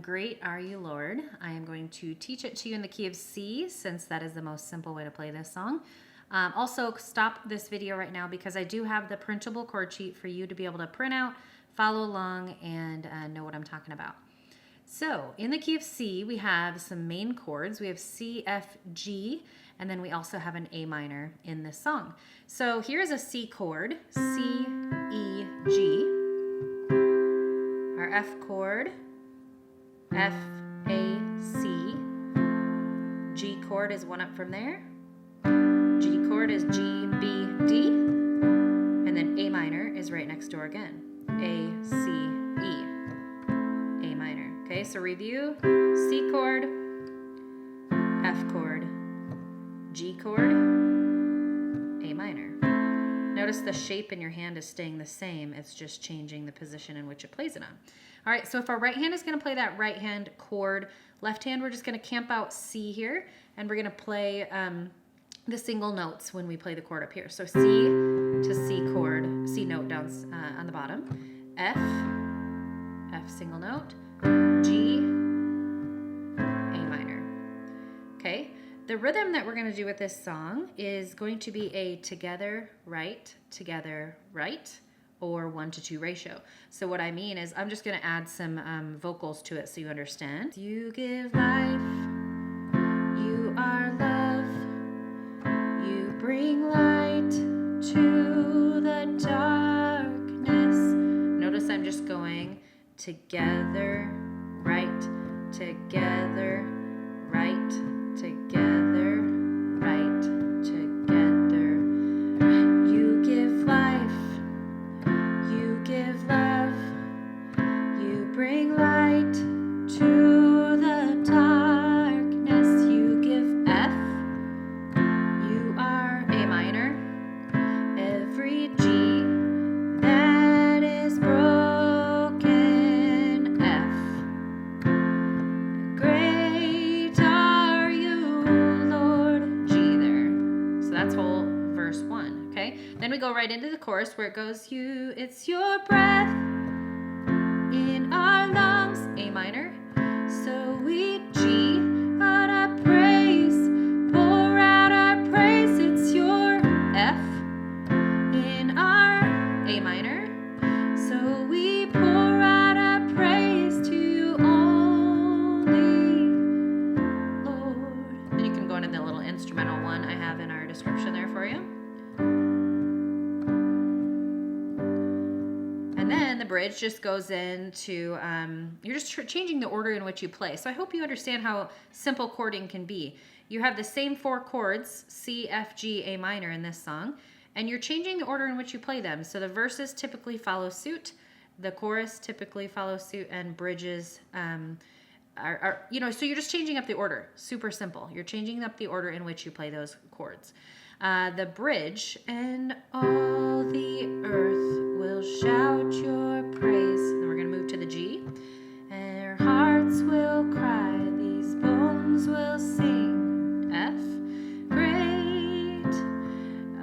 Great are you, Lord. I am going to teach it to you in the key of C, since that is the most simple way to play this song. Also, stop this video right now because I do have the printable chord sheet for you to be able to print out, follow along, and know what I'm talking about. So in the key of C, we have some main chords. We have C, F, G, and then we also have an A minor in this song. So here's a C chord, C, E, G. Our F chord, F, A, C. G chord is one up from there. G chord is G, B, D. And then A minor is right next door again. A, C, E. A minor. Okay, so review. C chord, F chord, G chord, A minor. Notice the shape in your hand is staying the same. It's just changing the position in which it plays it on. All right, so if our right hand is going to play that right hand chord, left hand we're just going to camp out C here, and we're going to play the single notes when we play the chord up here. So C to C chord, C note down on the bottom, F, F single note, G, A minor. Okay, the rhythm that we're going to do with this song is going to be a together, right, or 1-to-2 ratio. So what I mean is I'm just going to add some vocals to it so you understand. You give life, you are love, you bring light to the darkness. Notice I'm just going together, right, together, right, together, right, together. You give life, you give love, you bring light to the darkness. You give F, you are A minor, every G that is broken, F. Great are you, Lord, G there. So that's whole verse 1, okay? Then we go right into the chorus where it goes, it's your breath in our lungs, A minor. So we G out our praise, pour out our praise. It's your F in our A minor. So we pour out our praise to you only, Lord. Then you can go into the little instrumental one I have in our description there for you. And then the bridge just goes into, you're just changing the order in which you play. So I hope you understand how simple chording can be. You have the same 4 chords, C, F, G, A minor in this song, and you're changing the order in which you play them. So the verses typically follow suit, the chorus typically follows suit, and bridges so you're just changing up the order. Super simple. You're changing up the order in which you play those chords. The bridge, and all the earth will shout your praise. Then we're going to move to the G. And their hearts will cry, these bones will sing. F. Great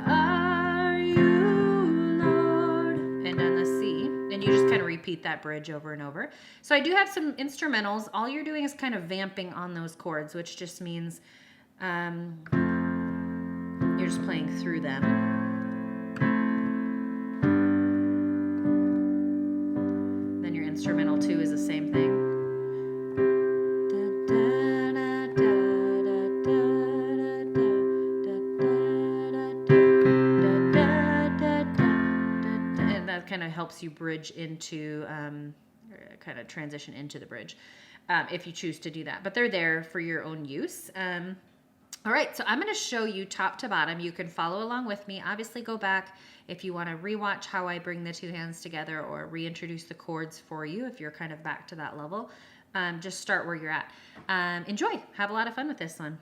are you, Lord. And on the C. And you just kind of repeat that bridge over and over. So I do have some instrumentals. All you're doing is kind of vamping on those chords, which just means you're just playing through them. Then your instrumental 2 is the same thing. And that kind of helps you bridge into, kind of transition into the bridge, if you choose to do that. But they're there for your own use. All right, so I'm going to show you top to bottom. You can follow along with me. Obviously, go back if you want to rewatch how I bring the 2 hands together or reintroduce the chords for you if you're kind of back to that level. Just start where you're at. Enjoy. Have a lot of fun with this one.